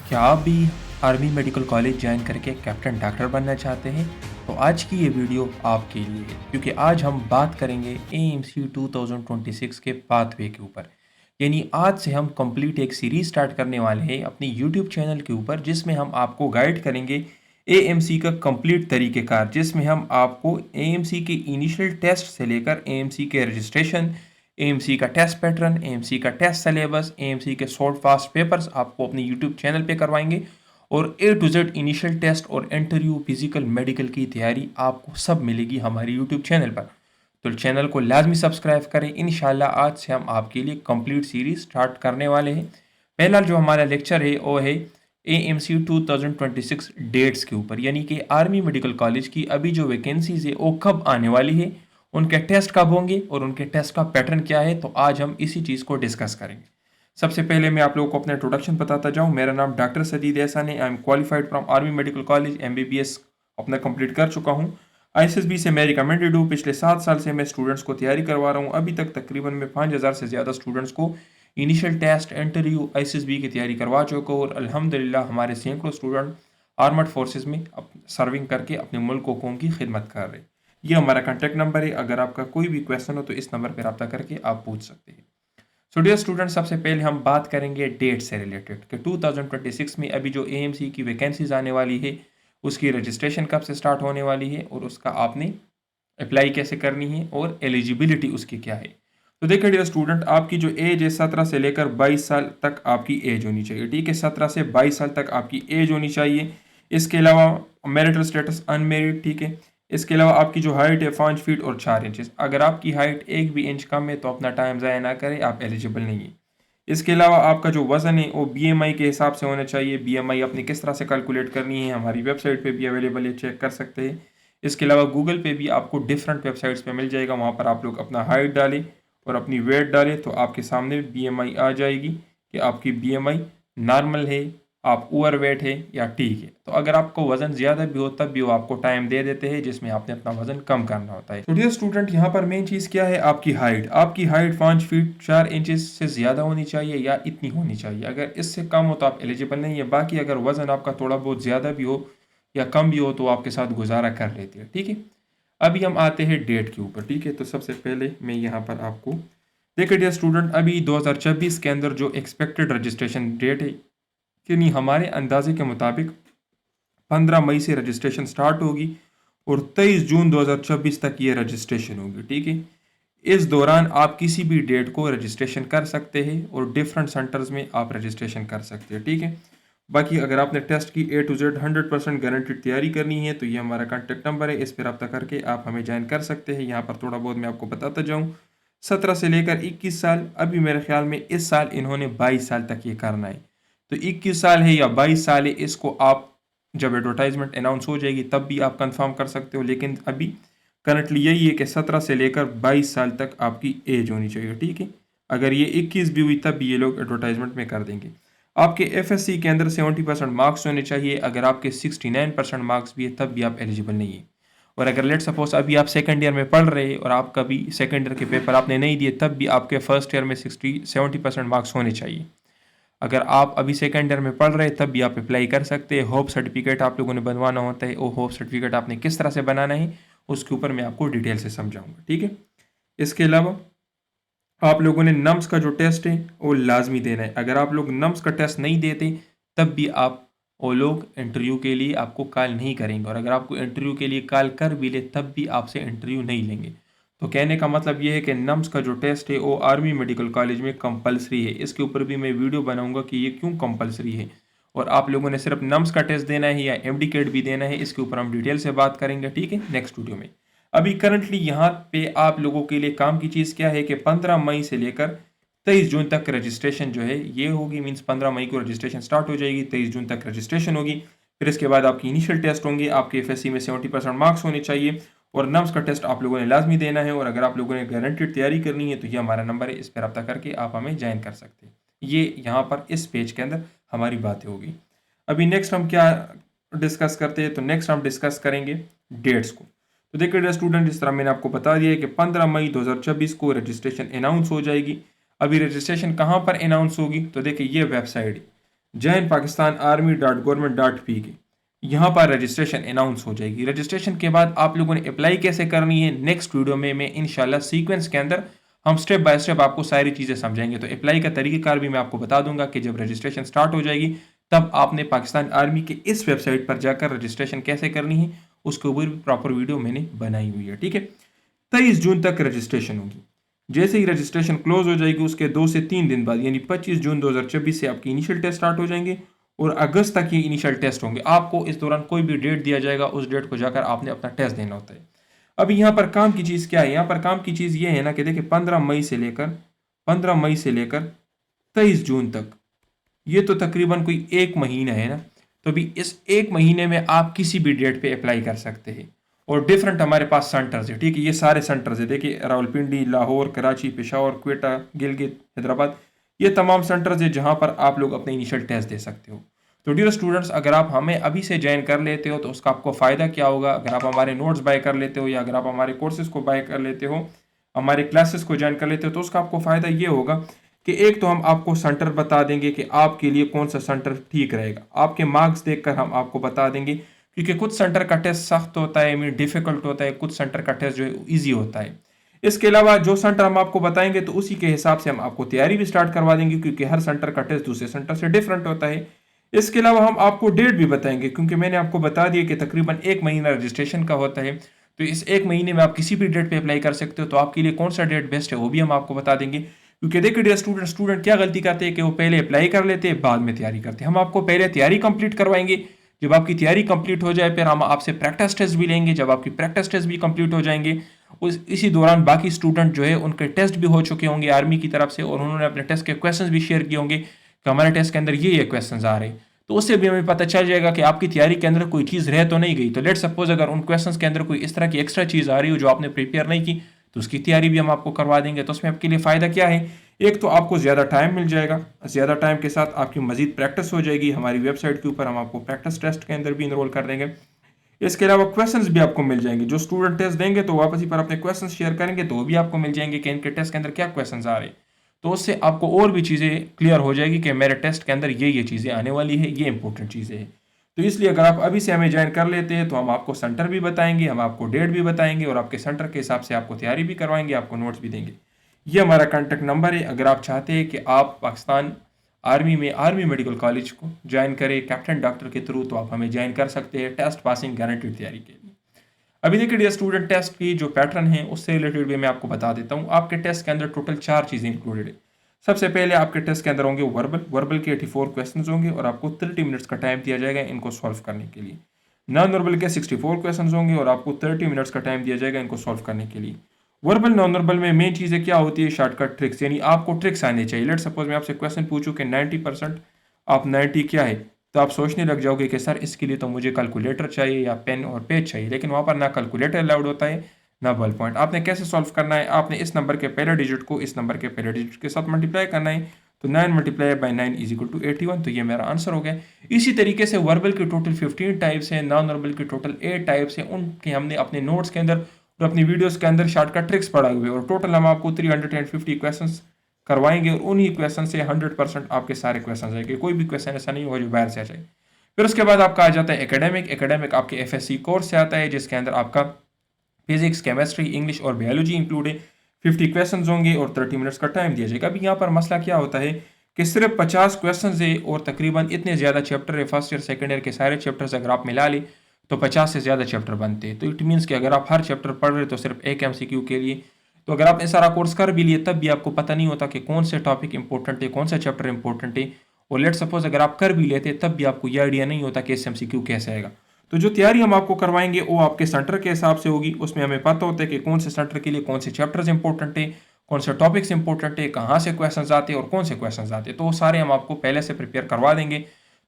क्या आप भी आर्मी मेडिकल कॉलेज ज्वाइन करके कैप्टन डॉक्टर बनना चाहते हैं? तो आज की ये वीडियो आपके लिए है क्योंकि आज हम बात करेंगे एएमसी 2026 के पाथवे के ऊपर। यानी आज से हम कंप्लीट एक सीरीज स्टार्ट करने वाले हैं अपनी यूट्यूब चैनल के ऊपर, जिसमें हम आपको गाइड करेंगे एएमसी का कंप्लीट तरीक़ेकार, जिसमें हम आपको एएमसी के इनिशियल टेस्ट से लेकर एएमसी के रजिस्ट्रेशन, एएमसी का टेस्ट पैटर्न, एएमसी का टेस्ट सिलेबस, एएमसी के शॉर्ट फास्ट पेपर्स आपको अपने यूट्यूब चैनल पे करवाएंगे और ए टू जेड इनिशियल टेस्ट और इंटरव्यू, फिजिकल, मेडिकल की तैयारी आपको सब मिलेगी हमारे यूट्यूब चैनल पर। तो चैनल को लाजमी सब्सक्राइब करें। इंशाल्लाह आज से हम आपके लिए कंप्लीट सीरीज स्टार्ट करने वाले हैं। पहला जो हमारा लेक्चर है वो है एएमसी 2026 डेट्स के ऊपर, यानी कि आर्मी मेडिकल कॉलेज की अभी जो वैकेंसीज है वो कब आने वाली है, उनके टेस्ट कब होंगे और उनके टेस्ट का पैटर्न क्या है। तो आज हम इसी चीज़ को डिस्कस करेंगे। सबसे पहले मैं आप लोगों को अपना इंट्रोडक्शन बताता जाऊं। मेरा नाम डॉक्टर सजीद एहसान है। I am qualified from army medical college, MBBS अपना कंप्लीट कर चुका हूं। आईएसएसबी से मैं रिकमेंडेड हूँ। पिछले 7 साल से मैं स्टूडेंट्स को तैयारी करवा रहा हूँ। अभी तक तकरीबन मैं 5000 से ज़्यादा स्टूडेंट्स को इनिशियल टेस्ट, इंटरव्यू, आईएसएसबी की तैयारी करवा चुका हूँ और अल्हम्दुलिल्लाह हमारे सैकड़ों स्टूडेंट आर्मड फोर्सेज में सर्विंग करके अपने मुल्क को कौम की खिदमत कर रहे हैं। ये हमारा कॉन्टैक्ट नंबर है। अगर आपका कोई भी क्वेश्चन हो तो इस नंबर पर रब्ता करके आप पूछ सकते हैं। सो डियर स्टूडेंट, सबसे पहले हम बात करेंगे डेट से रिलेटेड कि 2026 में अभी जो एएमसी की वैकेंसीज आने वाली है उसकी रजिस्ट्रेशन कब से स्टार्ट होने वाली है और उसका आपने अप्लाई कैसे करनी है और एलिजिबिलिटी उसकी क्या है। तो देखिए डियर स्टूडेंट, आपकी जो एज है 17 से लेकर 22 साल तक आपकी एज होनी चाहिए। ठीक है, 17 से 22 साल तक आपकी एज होनी चाहिए। इसके अलावा मैरिटल स्टेटस अनमेरिड। ठीक है, इसके अलावा आपकी जो हाइट है 5 फीट और 4 इंचेस। अगर आपकी हाइट 1 भी इंच कम है तो अपना टाइम ज़ाया ना करें, आप एलिजिबल नहीं है। इसके अलावा आपका जो वज़न है वो बीएमआई के हिसाब से होना चाहिए। बीएमआई अपनी किस तरह से कैलकुलेट करनी है हमारी वेबसाइट पे भी अवेलेबल है, चेक कर सकते हैं। इसके अलावा गूगल पे भी आपको डिफरेंट वेबसाइट्स पे मिल जाएगा, वहाँ पर आप लोग अपना हाइट डालें और अपनी वेट डालें तो आपके सामने बीएमआई आ जाएगी कि आपकी बीएमआई नॉर्मल है, आप ओवर वेट है या ठीक है। तो अगर आपको वजन ज़्यादा भी हो तब भी वो आपको टाइम दे देते हैं जिसमें आपने अपना वजन कम करना होता है। तो डियर स्टूडेंट, यहाँ पर मेन चीज़ क्या है, आपकी हाइट। आपकी हाइट 5 फीट 4 इंचेस से ज़्यादा होनी चाहिए या इतनी होनी चाहिए। अगर इससे कम हो तो आप एलिजिबल नहीं है। बाकी अगर वजन आपका थोड़ा बहुत ज़्यादा भी हो या कम भी हो तो आपके साथ गुजारा कर लेते हैं। ठीक है, अभी हम आते हैं डेट के ऊपर। ठीक है, तो सबसे पहले मैं यहाँ पर आपको देखिए डियर स्टूडेंट, अभी 2026 के अंदर जो एक्सपेक्टेड रजिस्ट्रेशन डेट है कि नहीं, हमारे अंदाजे के मुताबिक 15 मई से रजिस्ट्रेशन स्टार्ट होगी और 23 जून 2026 तक ये रजिस्ट्रेशन होगी। ठीक है, इस दौरान आप किसी भी डेट को रजिस्ट्रेशन कर सकते हैं और डिफरेंट सेंटर्स में आप रजिस्ट्रेशन कर सकते हैं। ठीक है, बाकी अगर आपने टेस्ट की ए टू जेड 100% गारंटीड तैयारी करनी है तो ये हमारा कॉन्टैक्ट नंबर है, इस पर रब्ता करके आप हमें ज्वाइन कर सकते हैं। यहाँ पर थोड़ा बहुत मैं आपको बताता जाऊँ। 17 से लेकर 21 साल, अभी मेरे ख्याल में इस साल इन्होंने 22 साल तक ये करना है। तो 21 साल है या 22 साल है, इसको आप जब एडवर्टाइजमेंट अनाउंस हो जाएगी तब भी आप कंफर्म कर सकते हो। लेकिन अभी करंटली यही है कि 17 से लेकर 22 साल तक आपकी एज होनी चाहिए। ठीक है, अगर ये 21 भी हुई तब भी ये लोग एडवर्टाइजमेंट में कर देंगे। आपके एफएससी के अंदर 70% मार्क्स होने चाहिए। अगर आपके 69% मार्क्स भी है तब भी आप एलिजिबल नहीं है। और अगर लेट सपोज अभी आप सेकंड ईयर में पढ़ रहे हैं और आप कभी सेकंड ईयर के पेपर आपने नहीं दिए तब भी आपके फर्स्ट ईयर में 70% मार्क्स होने चाहिए। अगर आप अभी सेकेंड ईयर में पढ़ रहे हैं तब भी आप अप्लाई कर सकते हैं। होप सर्टिफिकेट आप लोगों ने बनवाना होता है। वो होप सर्टिफिकेट आपने किस तरह से बनाना है उसके ऊपर मैं आपको डिटेल से समझाऊंगा। ठीक है, इसके अलावा आप लोगों ने नम्स का जो टेस्ट है वो लाजमी देना है। अगर आप लोग नम्स का टेस्ट नहीं देते तब भी आप वो लोग इंटरव्यू के लिए आपको कॉल नहीं करेंगे और अगर आपको इंटरव्यू के लिए कॉल कर भी ले तब भी आपसे इंटरव्यू नहीं लेंगे। तो कहने का मतलब ये है कि नम्स का जो टेस्ट है वो आर्मी मेडिकल कॉलेज में कंपलसरी है। इसके ऊपर भी मैं वीडियो बनाऊंगा कि ये क्यों कंपलसरी है और आप लोगों ने सिर्फ नम्स का टेस्ट देना है या एमडीकेट भी देना है, इसके ऊपर हम डिटेल से बात करेंगे। ठीक है, नेक्स्ट वीडियो में। अभी करंटली यहाँ पे आप लोगों के लिए काम की चीज़ क्या है कि 15 मई से लेकर 23 जून तक रजिस्ट्रेशन जो है ये होगी। मीन्स 15 मई को रजिस्ट्रेशन स्टार्ट हो जाएगी, 23 जून तक रजिस्ट्रेशन होगी। फिर इसके बाद आपकी इनिशियल टेस्ट होंगे। आपके एफएससी में 70% मार्क्स होने चाहिए और नम्स का टेस्ट आप लोगों ने लाजमी देना है। और अगर आप लोगों ने गारंटीड तैयारी करनी है तो ये हमारा नंबर है, इस पर रब्ता करके आप हमें ज्वाइन कर सकते हैं। ये यहाँ पर इस पेज के अंदर हमारी बातें होगी। अभी नेक्स्ट हम क्या डिस्कस करते हैं, तो नेक्स्ट हम डिस्कस करेंगे डेट्स को। तो देखिए डियर स्टूडेंट, जिस तरह मैंने आपको बता दिया है कि 15 मई 2024 को रजिस्ट्रेशन अनाउंस हो जाएगी। अभी रजिस्ट्रेशन कहाँ पर अनाउंस होगी, तो देखिए ये वेबसाइट jainpakistanarmy.government.pk, यहाँ पर रजिस्ट्रेशन अनाउंस हो जाएगी। रजिस्ट्रेशन के बाद आप लोगों ने अप्लाई कैसे करनी है नेक्स्ट वीडियो में मैं इंशाल्लाह सीक्वेंस के अंदर हम स्टेप बाय स्टेप आपको सारी चीज़ें समझाएंगे। तो अप्लाई का तरीक़ेकार भी मैं आपको बता दूंगा कि जब रजिस्ट्रेशन स्टार्ट हो जाएगी तब आपने पाकिस्तान आर्मी के इस वेबसाइट पर जाकर रजिस्ट्रेशन कैसे करनी है उसके ऊपर भी प्रॉपर वीडियो मैंने बनाई हुई है। ठीक है, 23 जून तक रजिस्ट्रेशन होगी। जैसे ही रजिस्ट्रेशन क्लोज हो जाएगी उसके 2 से 3 दिन बाद यानी 25 जून 2026 से आपकी इनिशियल टेस्ट स्टार्ट हो जाएंगे और अगस्त तक ये इनिशियल टेस्ट होंगे। आपको इस दौरान कोई भी डेट दिया जाएगा, उस डेट को जाकर आपने अपना टेस्ट देना होता है। अभी यहाँ पर काम की चीज़ क्या है, यहाँ पर काम की चीज़ ये है ना कि देखिए 15 मई से लेकर 23 जून तक, ये तो तकरीबन कोई एक महीना है ना। तो अभी इस एक महीने में आप किसी भी डेट पे अप्लाई कर सकते हैं और डिफरेंट हमारे पास सेंटर्स है। ठीक है, ये सारे सेंटर्स है, देखिए रावलपिंडी, लाहौर, कराची, पेशावर, क्वेटा, गिलगित, हैदराबाद, ये तमाम सेंटर्स है जहाँ पर आप लोग अपने इनिशियल टेस्ट दे सकते हो। तो डियर स्टूडेंट्स, अगर आप हमें अभी से ज्वाइन कर लेते हो तो उसका आपको फ़ायदा क्या होगा। अगर आप हमारे नोट्स बाय कर लेते हो या अगर आप हमारे कोर्सेज़ को बाय कर लेते हो, हमारे क्लासेस को ज्वाइन कर लेते हो, तो उसका आपको फ़ायदा ये होगा कि एक तो हम आपको सेंटर बता देंगे कि आपके लिए कौन सा सेंटर ठीक रहेगा। आपके मार्क्स देखकर हम आपको बता देंगे, क्योंकि कुछ सेंटर का टेस्ट सख्त होता है, मीन डिफ़िकल्ट होता है, कुछ सेंटर का टेस्ट जो है ईजी होता है। इसके अलावा जो सेंटर हम आपको बताएंगे तो उसी के हिसाब से हम आपको तैयारी भी स्टार्ट करवा देंगे, क्योंकि हर सेंटर का टेस्ट दूसरे सेंटर से डिफरेंट होता है। इसके अलावा हम आपको डेट भी बताएंगे, क्योंकि मैंने आपको बता दिया कि तकरीबन एक महीना रजिस्ट्रेशन का होता है। तो इस एक महीने में आप किसी भी डेट पे अप्लाई कर सकते हो। तो आपके लिए कौन सा डेट बेस्ट है वो भी हम आपको बता देंगे। क्योंकि देखिए डियर स्टूडेंट क्या गलती करते हैं कि वो पहले अप्लाई कर लेते हैं, बाद में तैयारी करते हैं। हम आपको पहले तैयारी कंप्लीट करवाएंगे। जब आपकी तैयारी कंप्लीट हो जाए फिर हम आपसे प्रैक्टिस टेस्ट भी लेंगे। जब आपकी प्रैक्टिस टेस्ट भी कंप्लीट हो जाएंगे इसी दौरान बाकी स्टूडेंट जो है उनके टेस्ट भी हो चुके होंगे आर्मी की तरफ से और उन्होंने अपने टेस्ट के क्वेश्चंस भी शेयर किए होंगे कि हमारे टेस्ट के अंदर ये क्वेश्चंस आ रहे हैं। तो उससे भी हमें पता चल जाएगा कि आपकी तैयारी के अंदर कोई चीज़ रह तो नहीं गई। तो लेट सपोज अगर उन क्वेश्चंस के अंदर कोई इस तरह की एक्स्ट्रा चीज़ आ रही हो जो आपने प्रिपेयर नहीं की, तो उसकी तैयारी भी हम आपको करवा देंगे। तो उसमें आपके लिए फ़ायदा क्या है, एक तो आपको ज़्यादा टाइम मिल जाएगा, ज़्यादा टाइम के साथ आपकी मजीद प्रैक्टिस हो जाएगी। हमारी वेबसाइट के ऊपर हम आपको प्रैक्टिस टेस्ट के अंदर भी इनरोल कर देंगे। इसके अलावा क्वेश्चंस भी आपको मिल जाएंगे। जो स्टूडेंट टेस्ट देंगे तो वापस ही पर अपने क्वेश्चंस शेयर करेंगे तो वो भी आपको मिल जाएंगे कि इनके टेस्ट के अंदर क्या क्वेश्चंस आ रहे हैं। तो उससे आपको और भी चीज़ें क्लियर हो जाएगी कि मेरे टेस्ट के अंदर ये चीज़ें आने वाली है, ये इंपॉर्टेंट चीज़ें हैं। तो इसलिए अगर आप अभी से हमें ज्वाइन कर लेते हैं तो हम आपको सेंटर भी बताएंगे, हम आपको डेट भी बताएंगे और आपके सेंटर के हिसाब से आपको तैयारी भी करवाएंगे, आपको नोट्स भी देंगे। ये हमारा कॉन्टैक्ट नंबर है। अगर आप चाहते हैं कि आप पाकिस्तान आर्मी में आर्मी मेडिकल कॉलेज को ज्वाइन करें कैप्टन डॉक्टर के थ्रू, तो आप हमें ज्वाइन कर सकते हैं टेस्ट पासिंग गारंटीड तैयारी के लिए। अभी देखिए डियर स्टूडेंट, टेस्ट की जो पैटर्न है उससे रिलेटेड भी मैं आपको बता देता हूँ। आपके टेस्ट के अंदर टोटल 4 चीज़ें इंक्लूडेड है। सबसे पहले आपके टेस्ट के अंदर होंगे वर्बल के 84 क्वेश्चन होंगे और आपको 30 मिनट्स का टाइम दिया जाएगा इनको सॉल्व करने के लिए। नॉन वर्बल के 64 क्वेश्चन होंगे और आपको 30 मिनट्स का टाइम दिया जाएगा इनको सॉल्व करने के लिए। वर्बल नॉन वर्बल में मेन चीज़ें क्या होती है, शॉर्टकट ट्रिक्स, यानी आपको ट्रिक्स आने चाहिए। लेट सपोज मैं आपसे क्वेश्चन पूछूं कि 90% आप 90 क्या है, तो आप सोचने लग जाओगे कि सर इसके लिए तो मुझे कैलकुलेटर चाहिए या पेन और पेज चाहिए, लेकिन वहाँ पर ना कैलकुलेटर अलाउड होता है ना बल पॉइंट। आपने कैसे सॉल्व करना है, आपने इस नंबर के पहले डिजिट को इस नंबर के पहले डिजिट के साथ मल्टीप्लाई करना है। तो 9 multiply by 9 is equal to 81। तो ये मेरा आंसर हो गया। इसी तरीके से वर्बल के टोटल 15 टाइप्स हैं, नॉन वर्बल के टोटल 8 टाइप्स हैं। उनके हमने अपने नोट्स के अंदर और अपनी वीडियोस के अंदर शॉर्टकट ट्रिक्स पढ़ाए हुए और टोटल हम आपको 350 क्वेश्चंस करवाएंगे और उन्हीं क्वेश्चन से 100% आपके सारे क्वेश्चन आएंगे। कोई भी क्वेश्चन ऐसा नहीं होगा जो बाहर से आ जाए। फिर उसके बाद आपका आ जाता है एकेडमिक आपके FSC कोर्स से आता है, जिसके अंदर आपका फिजिक्स, केमिस्ट्री, इंग्लिश और बायोलॉजी इंक्लूड है। 50 क्वेश्चन होंगे और 30 मिनट्स का टाइम दिया जाएगा। अभी यहाँ पर मसला क्या होता है कि सिर्फ 50 क्वेश्चन है और तकरीबन इतने ज़्यादा चैप्टर है, फर्स्ट ईयर सेकेंड ईयर के सारे चैप्टर्स अगर आप मिला ले तो 50 से ज़्यादा चैप्टर बनते हैं। तो इट मीन्स कि अगर आप हर चैप्टर पढ़ रहे तो सिर्फ एक MCQ के लिए, तो अगर आपने सारा कोर्स कर भी लिए तब भी आपको पता नहीं होता कि कौन से टॉपिक इंपॉर्टेंट है, कौन सा चैप्टर इंपॉर्टेंट है। और लेट सपोज अगर आप कर भी लेते तब भी आपको ये आइडिया नहीं होता कि इस MCQ कैसे आएगा। तो जो तैयारी हम आपको करवाएंगे वो आपके सेंटर के हिसाब से होगी। उसमें हमें पता होता है कि कौन से सेंटर के लिए कौन से चैप्टर्स इंपॉर्टेंट है, कौन से टॉपिक्स इंपॉर्टेंट है, कहाँ से क्वेश्चंस आते हैं और कौन से क्वेश्चंस आते हैं। तो वो सारे हम आपको पहले से प्रिपेयर करवा देंगे।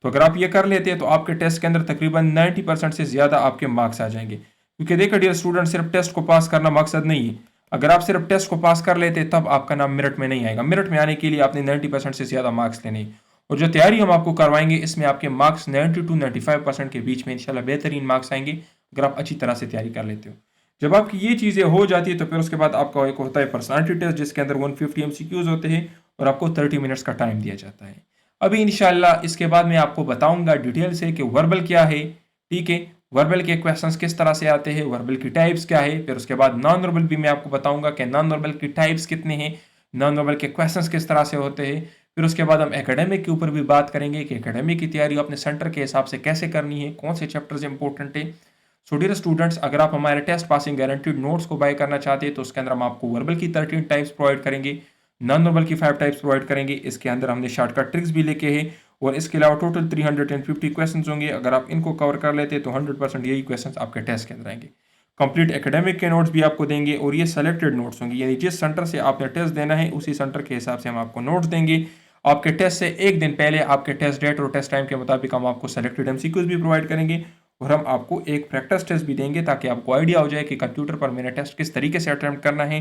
तो अगर आप ये कर लेते हैं तो आपके टेस्ट के अंदर तकरीबन 90% से ज़्यादा आपके मार्क्स आ जाएंगे। क्योंकि देखिए डियर स्टूडेंट, सिर्फ टेस्ट को पास करना मकसद नहीं है। अगर आप सिर्फ टेस्ट को पास कर लेते तब आपका नाम मेरिट में नहीं आएगा। मेरिट में आने के लिए आपने 90% से ज़्यादा मार्क्स लेने। और जो तैयारी हम आपको करवाएंगे इसमें आपके मार्क्स 90 to 95% के बीच में इंशाल्लाह बेहतरीन मार्क्स आएंगे अगर आप अच्छी तरह से तैयारी कर लेते हो। जब आपकी ये चीज़ें हो जाती है तो फिर उसके बाद आपका एक होता है पर्सनालिटी टेस्ट, जिसके अंदर 150 MCQs होते हैं और आपको 30 मिनट्स का टाइम दिया जाता है। अभी इंशाल्लाह इसके बाद मैं आपको बताऊंगा डिटेल से कि वर्बल क्या है, ठीक है, वर्बल के क्वेश्चंस किस तरह से आते हैं, वर्बल की टाइप्स क्या है, फिर उसके बाद नॉन वर्बल भी मैं आपको बताऊंगा कि नॉन वर्बल की टाइप्स कितने हैं, नॉन वर्बल के क्वेश्चंस किस तरह से होते हैं। फिर उसके बाद हम एकेडमिक के ऊपर भी बात करेंगे कि एकेडमिक की तैयारी अपने सेंटर के हिसाब से कैसे करनी है, कौन से चैप्टर्स इंपॉर्टेंट है। सो डियर स्टूडेंट्स, अगर आप हमारे टेस्ट पासिंग गारंटीड नोट्स को बाय करना चाहते हैं तो उसके अंदर हम आपको वर्बल की 13 टाइप्स प्रोवाइड करेंगे, नॉन वर्बल की 5 टाइप्स प्रोवाइड करेंगे। इसके अंदर हमने शॉर्टकट ट्रिक्स भी लेके हैं और इसके अलावा टोटल 350 क्वेश्चन होंगे। अगर आप इनको कवर कर लेते हैं तो 100% यही क्वेश्चन आपके टेस्ट के अंदर आएंगे। कंप्लीट एकेडमिक के नोट्स भी आपको देंगे और ये सेलेक्टेड नोट्स होंगे, यानी जिस सेंटर से आपने टेस्ट देना है उसी सेंटर के हिसाब से हम आपको नोट्स देंगे। आपके टेस्ट से एक दिन पहले आपके टेस्ट डेट और टेस्ट टाइम के मुताबिक हम आपको सेलेक्टेड एमसीक्यूज भी प्रोवाइड करेंगे और हम आपको एक प्रैक्टिस टेस्ट भी देंगे ताकि आपको आइडिया हो जाए कि कंप्यूटर पर मैंने टेस्ट किस तरीके से अटेम्प्ट करना है।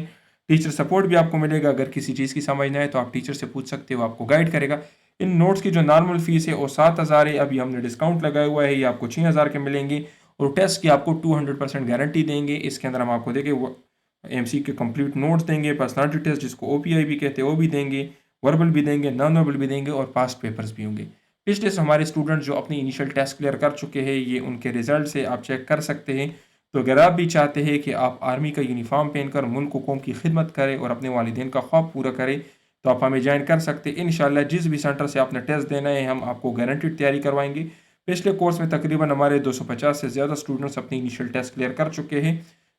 टीचर सपोर्ट भी आपको मिलेगा, अगर किसी चीज़ की समझ ना आए तो आप टीचर से पूछ सकते हो, आपको गाइड करेगा। इन नोट्स की जो नॉर्मल फीस है वो 7,000 है, अभी हमने डिस्काउंट लगाया हुआ है, ये आपको 6,000 के मिलेंगे और टेस्ट की आपको 200% गारंटी देंगे। इसके अंदर हम आपको देंगे वो एमसी के कंप्लीट नोट्स देंगे, पर्सनालिटी टेस्ट जिसको ओपीआई भी कहते हैं वो भी देंगे, वर्बल भी देंगे, नॉन वर्बल भी देंगे और पास्ट पेपर्स भी होंगे। पिछले से हमारे स्टूडेंट जो अपनी इनिशियल टेस्ट क्लियर कर चुके हैं, ये उनके रिजल्ट से आप चेक कर सकते हैं। तो अगर आप भी चाहते हैं कि आप आर्मी का यूनिफॉर्म पहनकर मुल्क व कौम की खिदमत करें और अपने वालिदैन का ख्वाब पूरा करें तो आप हमें ज्वाइन कर सकते हैं। इंशाल्लाह जिस भी सेंटर से आपने टेस्ट देना है हम आपको गारंटीड तैयारी करवाएंगे। पिछले कोर्स में तकरीबन हमारे 250 से ज़्यादा स्टूडेंट्स अपनी इनिशियल टेस्ट क्लियर कर चुके हैं।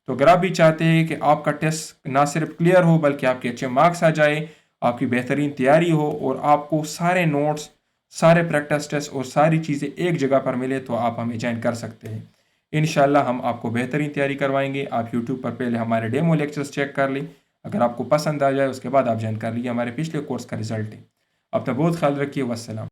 तो अगर आप भी चाहते हैं कि आपका टेस्ट ना सिर्फ क्लियर हो बल्कि आपके अच्छे मार्क्स आ जाए, आपकी बेहतरीन तैयारी हो और आपको सारे नोट्स, सारे प्रैक्टिस टेस्ट और सारी चीज़ें एक जगह पर मिले तो आप हमें ज्वाइन कर सकते हैं। इंशाल्लाह हम आपको बेहतरीन तैयारी करवाएंगे। आप यूट्यूब पर पहले हमारे डेमो लेक्चर्स चेक कर लें, अगर आपको पसंद आ जाए उसके बाद आप ज्वाइन कर लीजिए, हमारे पिछले कोर्स का रिजल्ट है। अपना बहुत ख्याल रखिए। वस्सलाम।